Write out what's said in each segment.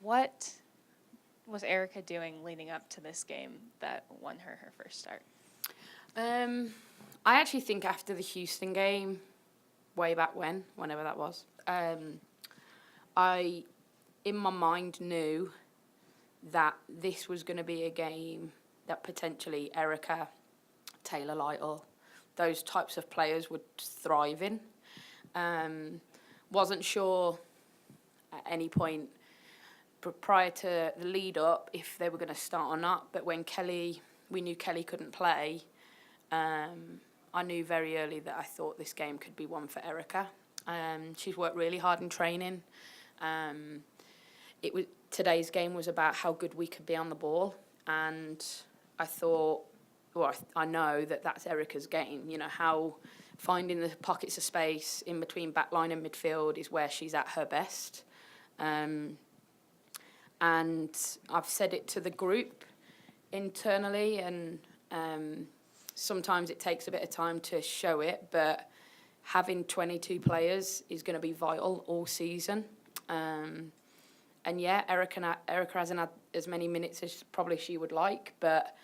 What was Erica doing leading up to this game that won her her first start? I actually think after the Houston game, way back whenever that was, I, in my mind, knew that this was going to be a game that potentially Erica, Taylor Lytle, those types of players would thrive in. Wasn't sure at any point prior to the lead up if they were going to start or not, but when we knew Kelly couldn't play, I knew very early that I thought this game could be one for Erica. She's worked really hard in training. Today's game was about how good we could be on the ball, and I thought, well, I know that that's Erica's game. You know, how finding the pockets of space in between backline and midfield is where she's at her best. And I've said it to the group internally, and sometimes it takes a bit of time to show it, but having 22 players is going to be vital all season. And yeah, Erica hasn't had as many minutes as probably she would like, but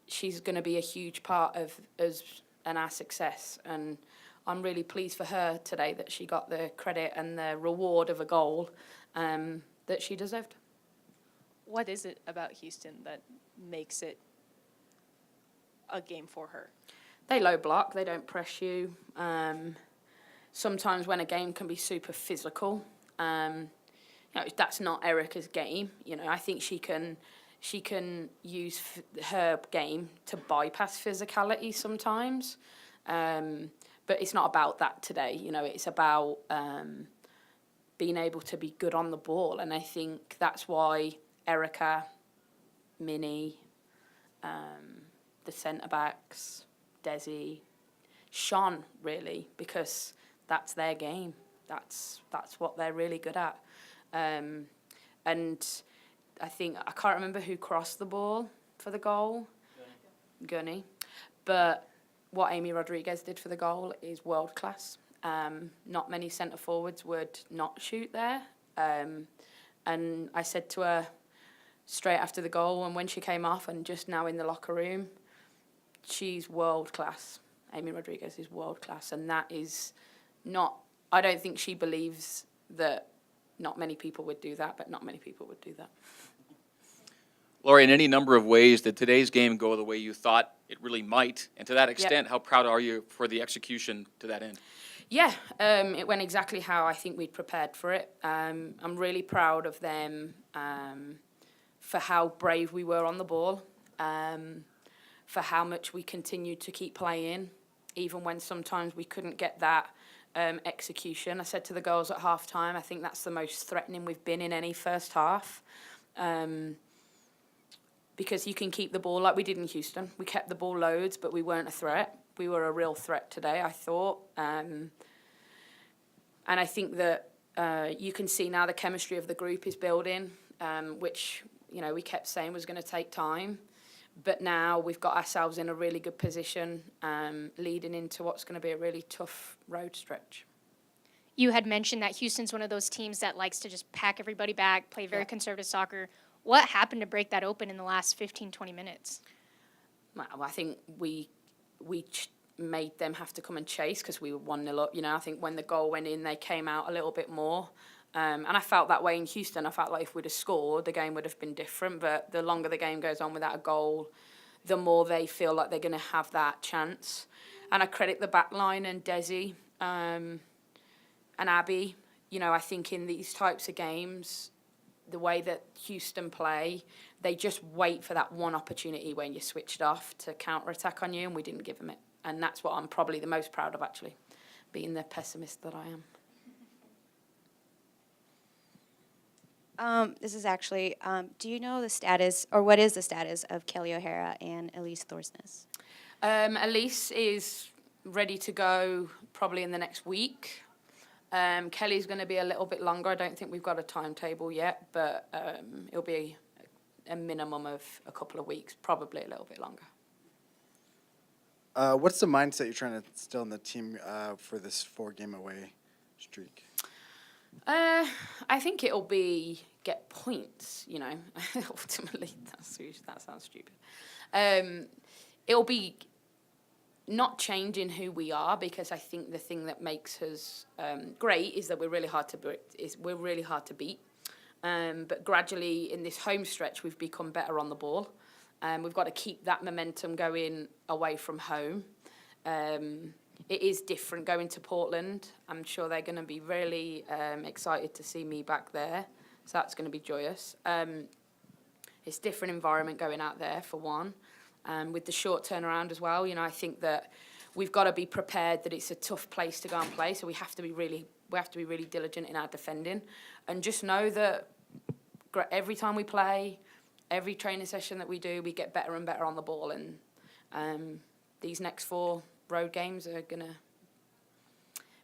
she's going to be a huge part of us and our success. And I'm really pleased for her today that she got the credit and the reward of a goal that she deserved. What is it about Houston that makes it a game for her? They low block, they don't press you. Sometimes when a game can be super physical, that's not Erica's game. You know, I think she can use her game to bypass physicality sometimes, but it's not about that today. You know, it's about being able to be good on the ball, and I think that's why Erica, Minnie, the centre backs, Desi, shone really, because that's their game. That's what they're really good at. And I think, I can't remember who crossed the ball for the goal. Gunny. But what Amy Rodriguez did for the goal is world class. Not many centre forwards would not shoot there. And I said to her straight after the goal, and when she came off and just now in the locker room, she's world class. Amy Rodriguez is world class, and that is not, I don't think she believes that not many people would do that, but not many people would do that. Laurie, in any number of ways, did today's game go the way you thought it really might? And to that extent, How proud are you for the execution to that end? Yeah, it went exactly how I think we'd prepared for it. I'm really proud of them for how brave we were on the ball, for how much we continued to keep playing, even when sometimes we couldn't get that execution. I said to the girls at half-time, I think that's the most threatening we've been in any first half. Because you can keep the ball like we did in Houston. We kept the ball loads, but we weren't a threat. We were a real threat today, I thought. And I think that you can see now the chemistry of the group is building, which, you know, we kept saying was going to take time. But now we've got ourselves in a really good position, leading into what's going to be a really tough road stretch. You had mentioned that Houston's one of those teams that likes to just pack everybody back, play very conservative soccer. What happened to break that open in the last 15, 20 minutes? Well, I think we made them have to come and chase because we were 1-0 up. You know, I think when the goal went in, they came out a little bit more. And I felt that way in Houston. I felt like if we'd have scored, the game would have been different. But the longer the game goes on without a goal, the more they feel like they're going to have that chance. And I credit the back line and Desi and Abby. You know, I think in these types of games, the way that Houston play, they just wait for that one opportunity when you're switched off to counter-attack on you, and we didn't give them it. And that's what I'm probably the most proud of, actually, being the pessimist that I am. This is actually, do you know the status, or what is the status of Kelly O'Hara and Elise Thorsness? Elise is ready to go probably in the next week. Kelly's going to be a little bit longer. I don't think we've got a timetable yet, but it'll be a minimum of a couple of weeks, probably a little bit longer. What's the mindset you're trying to instill in the team for this 4-game away streak? I think it'll be get points, you know, ultimately, that sounds stupid. It'll be not changing who we are, because I think the thing that makes us great is that we're really hard to beat. But gradually in this home stretch, we've become better on the ball. We've got to keep that momentum going away from home. It is different going to Portland. I'm sure they're going to be really excited to see me back there. So that's going to be joyous. It's a different environment going out there, for one. With the short turnaround as well, you know, I think that we've got to be prepared that it's a tough place to go and play. So we have to be really diligent in our defending, and just know that every time we play, every training session that we do, we get better and better on the ball. And these next 4 road games are going to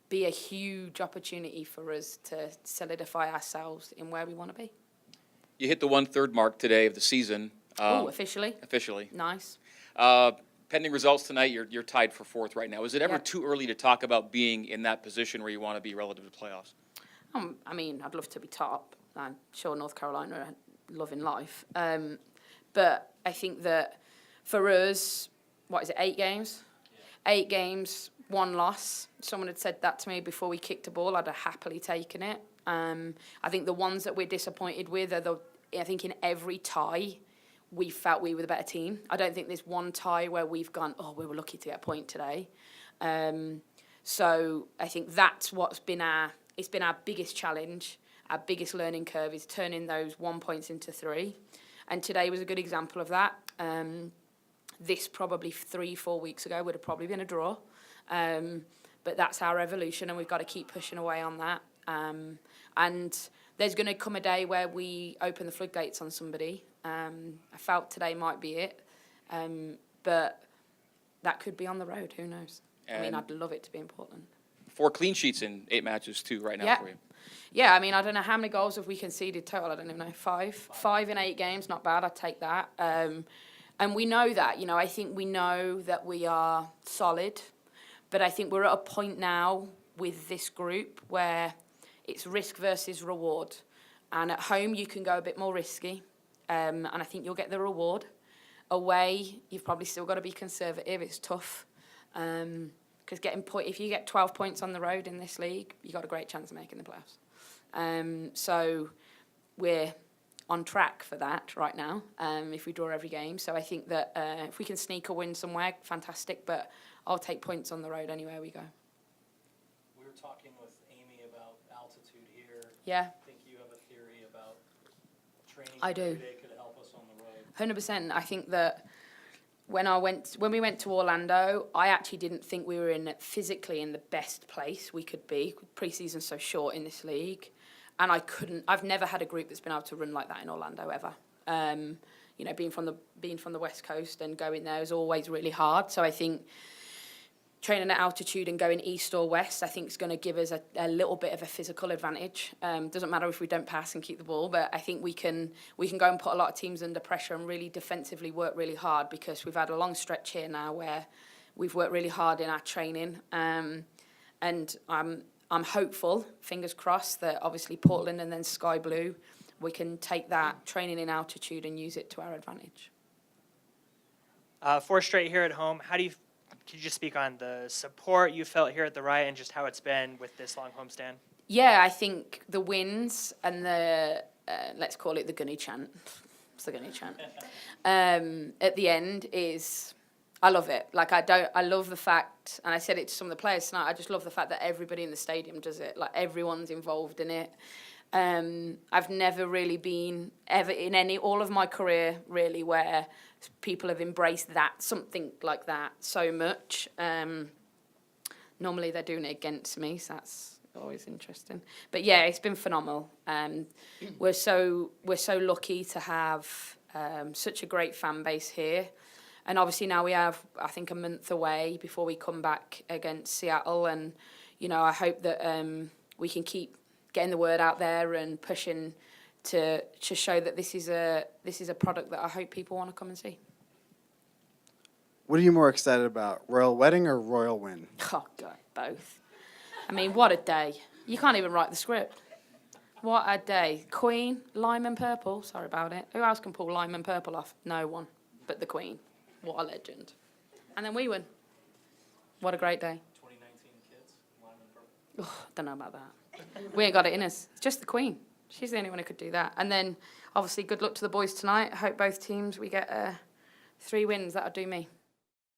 be a huge opportunity for us to solidify ourselves in where we want to be. You hit the 1/3 mark today of the season. Officially. Officially. Nice. Pending results tonight, you're tied for 4th right now. Is it ever Yeah. too early to talk about being in that position where you want to be relative to playoffs? I mean, I'd love to be top. I'm sure North Carolina are loving life. But I think that for us, 8 games? Yeah. 8 games, 1 loss. Someone had said that to me before we kicked the ball. I'd have happily taken it. I think the ones that we're disappointed with are I think in every tie, we felt we were the better team. I don't think there's one tie where we've gone, oh, we were lucky to get a point today. So I think that's what's been our biggest challenge, our biggest learning curve, is turning those 1 points into 3. And today was a good example of that. This probably 3-4 weeks ago would have probably been a draw. But that's our evolution, and we've got to keep pushing away on that. And there's going to come a day where we open the floodgates on somebody. I felt today might be it. But that could be on the road. Who knows? I mean, I'd love it to be in Portland. 4 clean sheets in 8 matches, too, right now for you. Yeah, I mean, I don't know how many goals have we conceded total. I don't even know. 5? 5 in 8 games, not bad. I'd take that. And we know that. You know, I think we know that we are solid. But I think we're at a point now with this group where it's risk versus reward. And at home, you can go a bit more risky. And I think you'll get the reward. Away, you've probably still got to be conservative. It's tough. Because if you get 12 points on the road in this league, you've got a great chance of making the playoffs. So we're on track for that right now, if we draw every game. So I think that if we can sneak a win somewhere, fantastic. But I'll take points on the road anywhere we go. We were talking with Amy about altitude here. Yeah. I think you have a theory about training I do. every day could help us on the road. 100%. I think that when we went to Orlando, I actually didn't think we were physically in the best place we could be. Pre-season's so short in this league, and I've never had a group that's been able to run like that in Orlando ever. You know, being from the West Coast and going there is always really hard. So I think training at altitude and going east or west, I think is going to give us a little bit of a physical advantage. Doesn't matter if we don't pass and keep the ball, but I think we can go and put a lot of teams under pressure and really defensively work really hard, because we've had a long stretch here now where we've worked really hard in our training. And I'm hopeful, fingers crossed, that obviously Portland and then Sky Blue, we can take that training in altitude and use it to our advantage. 4 straight here at home. Could you just speak on the support you felt here at the Riot and just how it's been with this long homestand? Yeah, I think the wins and the, let's call it the Gunny chant. It's the Gunny chant. At the end is, I love it. I love the fact, and I said it to some of the players tonight, I just love the fact that everybody in the stadium does it. Like, everyone's involved in it. I've never really been ever in all of my career really where people have embraced something like that so much. Normally they're doing it against me, so that's always interesting. But yeah, it's been phenomenal. We're so lucky to have such a great fan base here. And obviously now we have, I think, a month away before we come back against Seattle. And, you know, I hope that we can keep getting the word out there and pushing to show that this is a product that I hope people want to come and see. What are you more excited about, royal wedding or royal win? Oh, God, both. I mean, what a day. You can't even write the script. What a day. Queen, lime and purple. Sorry about it. Who else can pull lime and purple off? No one. But the Queen. What a legend. And then we win. What a great day. 2019 kids, lime and purple. Oh, don't know about that. We ain't got it in us. It's just the Queen. She's the only one who could do that. And then, obviously, good luck to the boys tonight. I hope both teams, we get 3 wins. That'll do me.